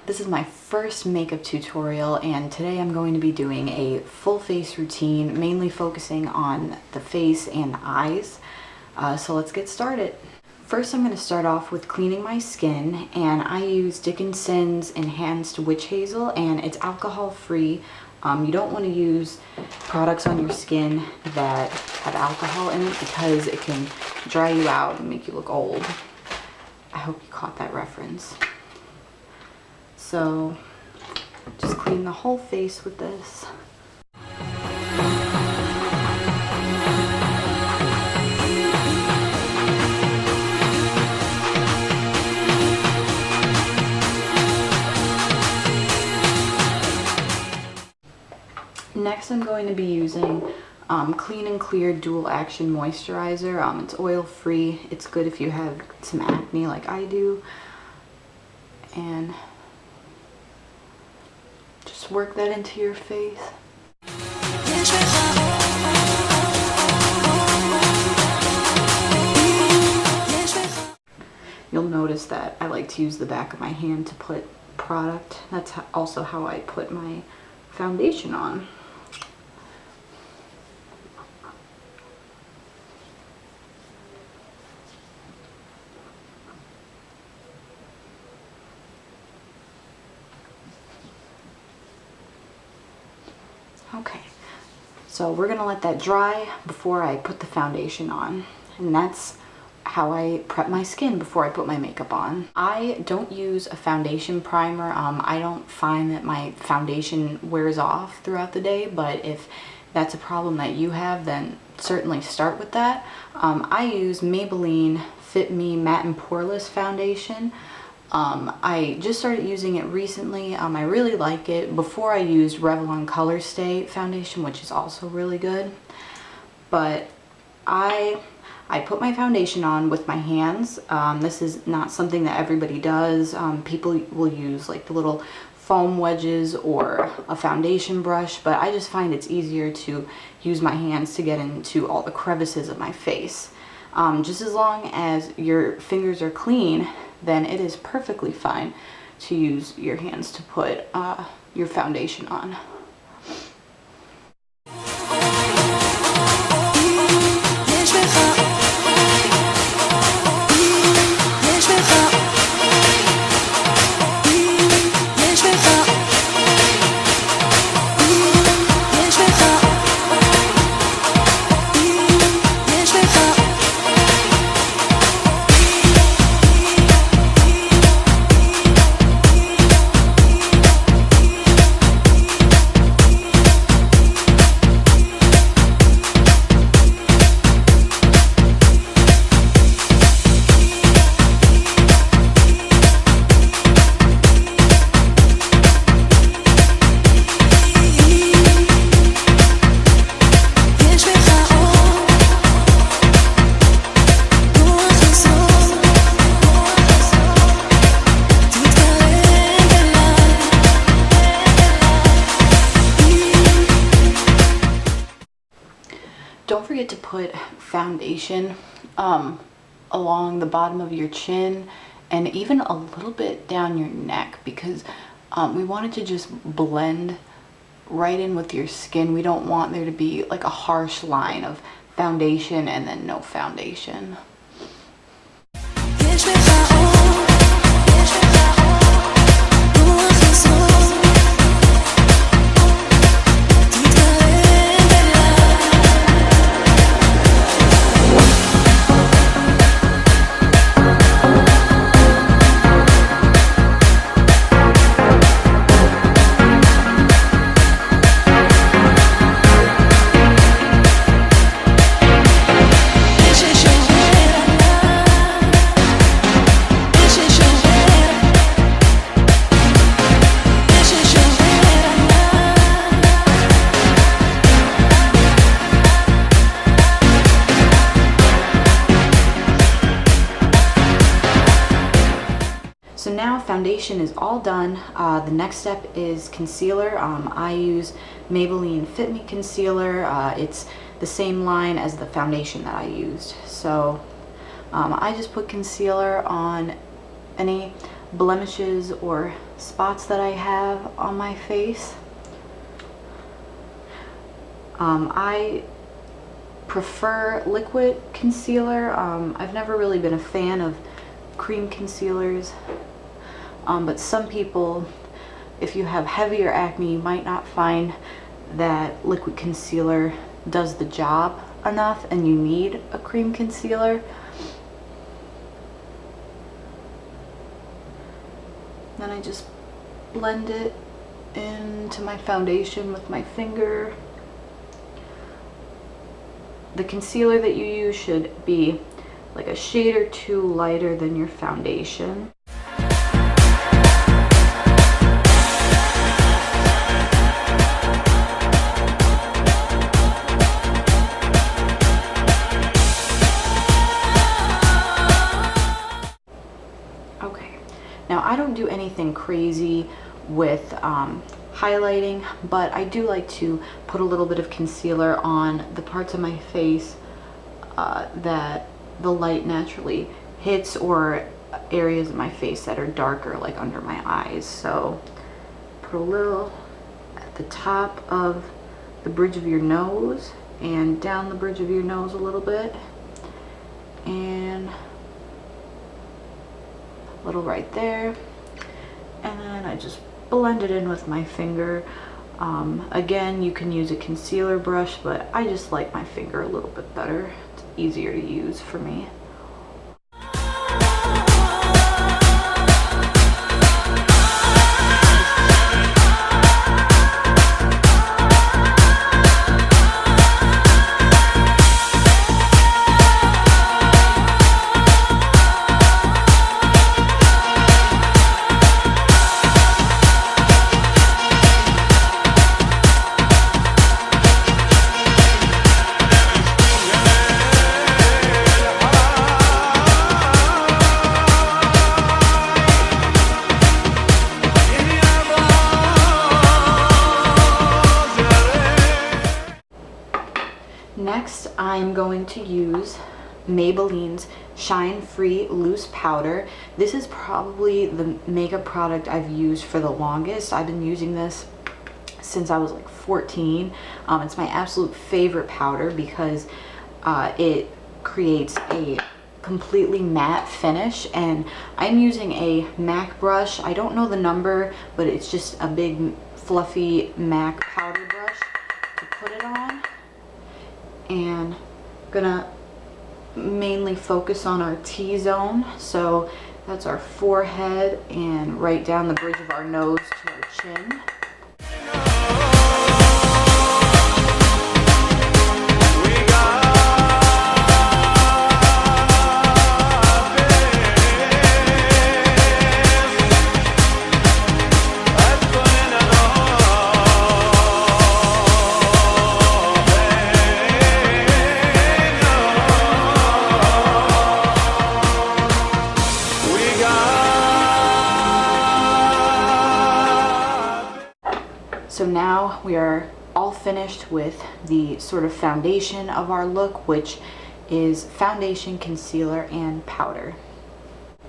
This is my first makeup tutorial, and today I'm going to be doing a full face routine, mainly focusing on the face and the eyes. So let's get started. First, I'm going to start off with cleaning my skin, and I use Dickinson's Enhanced Witch Hazel, and it's alcohol free. You don't want to use products on your skin that have alcohol in it because it can dry you out and make you look old. I hope you caught that reference. So just clean the whole face with this. Next, I'm going to be using Clean and Clear Dual Action Moisturizer. It's oil free. It's good if you have some acne like I do. And just work that into your face. You'll notice that I like to use the back of my hand to put product. That's also how I put my foundation on. Okay, so we're gonna let that dry before I put the foundation on, and that's how I prep my skin before I put my makeup on. I don't use a foundation primer. I don't find that my foundation wears off throughout the day, but if that's a problem that you have, then certainly start with that. I use Maybelline Fit Me Matte and Poreless foundation. I just started using it recently. I really like it. Before I used Revlon Color Stay foundation, which is also really good. But I put my foundation on with my hands. This is not something that everybody does. People will use like the little foam wedges or a foundation brush, but I just find it's easier to use my hands to get into all the crevices of my face. Just as long as your fingers are clean, then it is perfectly fine to use your hands to put your foundation on. Don't forget to put foundation along the bottom of your chin and even a little bit down your neck, because we want it to just blend right in with your skin. We don't want there to be like a harsh line of foundation and then no foundation. So now foundation is all done. The next step is concealer. I use Maybelline Fit Me concealer. It's the same line as the foundation that I used. So I just put concealer on any blemishes or spots that I have on my face. I prefer liquid concealer. I've never really been a fan of cream concealers, but some people, if you have heavier acne, you might not find that liquid concealer does the job enough and you need a cream concealer. Then I just blend it into my foundation with my finger. The concealer that you use should be like a shade or two lighter than your foundation. Now, I don't do anything crazy with highlighting, but I do like to put a little bit of concealer on the parts of my face that the light naturally hits, or areas of my face that are darker, like under my eyes. So put a little at the top of the bridge of your nose and down the bridge of your nose a little bit, and little right there, and then I just blend it in with my finger. Again, you can use a concealer brush, but I just like my finger a little bit better. It's easier to use for me. Next, I'm going to use Maybelline's Shine Free Loose Powder. This is probably the makeup product I've used for the longest. I've been using this since I was like 14. It's my absolute favorite powder because it creates a completely matte finish, and I'm using a MAC brush. I don't know the number, but it's just a big fluffy MAC powder brush to put it on. And I'm gonna mainly focus on our T-zone, so that's our forehead and right down the bridge of our nose to our chin. So now we are all finished with the sort of foundation of our look, which is foundation, concealer, and powder.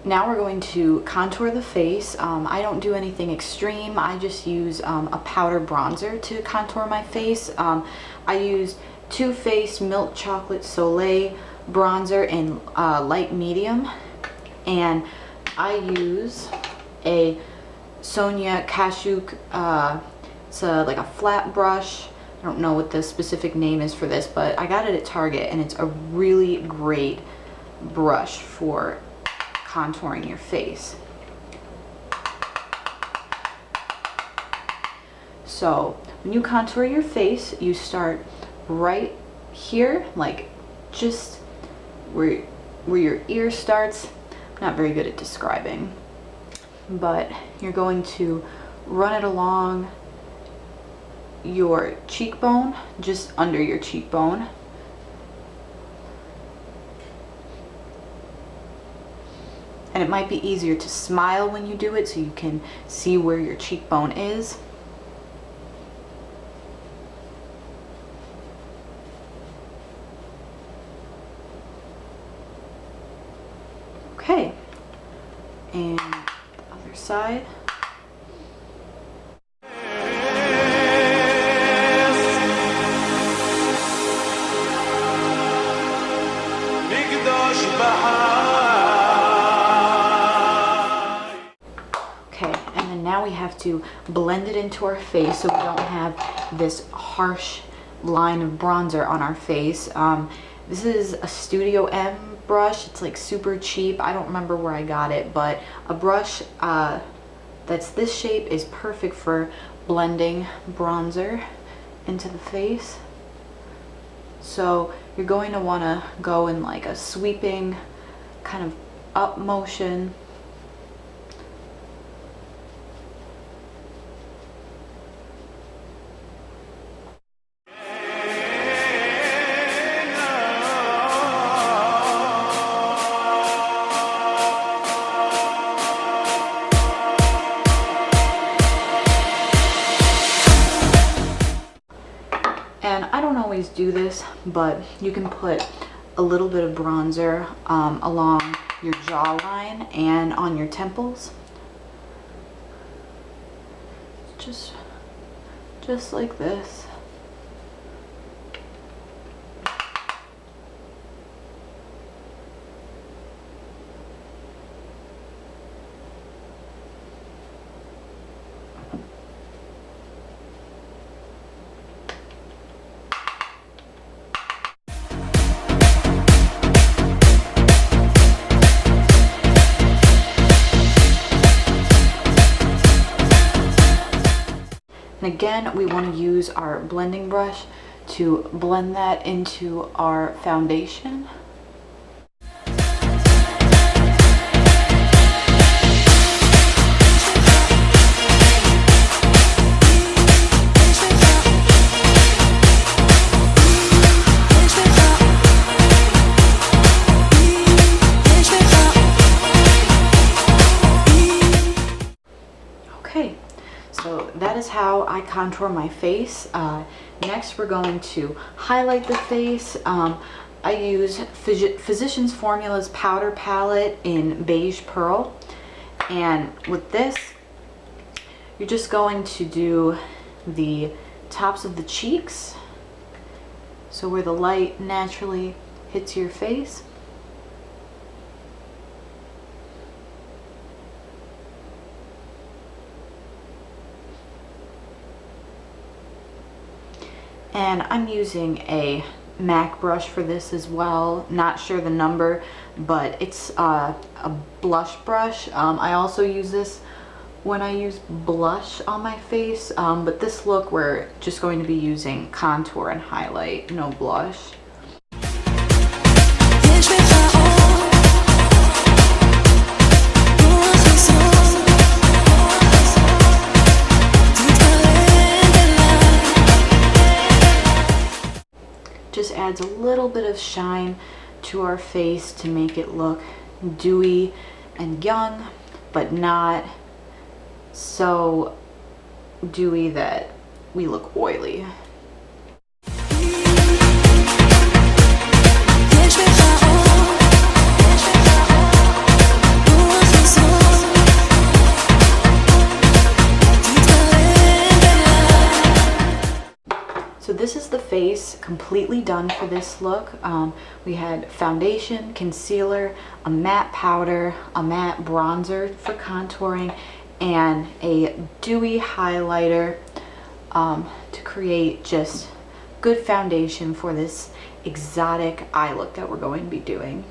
Now we're going to contour the face. I don't do anything extreme. I just use a powder bronzer to contour my face. I use Too Faced Milk Chocolate Soleil bronzer in light medium, and I use a Sonia Kashuk it's like a flat brush. I don't know what the specific name is for this, but I got it at Target, and it's a really great brush for contouring your face. So when you contour your face, you start right here, like just where your ear starts. I'm not very good at describing, but you're going to run it along your cheekbone, just under your cheekbone, and it might be easier to smile when you do it so you can see where your cheekbone is. Okay, and the other side. And then now we have to blend it into our face so we don't have this harsh line of bronzer on our face. This is a Studio M brush. It's like super cheap. I don't remember where I got it, but a brush that's this shape is perfect for blending bronzer into the face. So you're going to want to go in like a sweeping kind of up motion. And I don't always do this, but you can put a little bit of bronzer along your jawline and on your temples. Just like this. And again, we want to use our blending brush to blend that into our foundation. Okay. So that is how I contour my face. Next, we're going to highlight the face. I use Physicians Formula's powder palette in Beige Pearl. And with this, you're just going to do the tops of the cheeks. So where the light naturally hits your face. And I'm using a MAC brush for this as well. Not sure the number, but it's a blush brush. I also use this when I use blush on my face, but this look we're just going to be using contour and highlight, no blush. Just adds a little bit of shine to our face to make it look dewy and young, but not so dewy that we look oily. So this is the face completely done for this look. We had foundation, concealer, a matte powder, a matte bronzer for contouring, and a dewy highlighter to create just good foundation for this exotic eye look that we're going to be doing.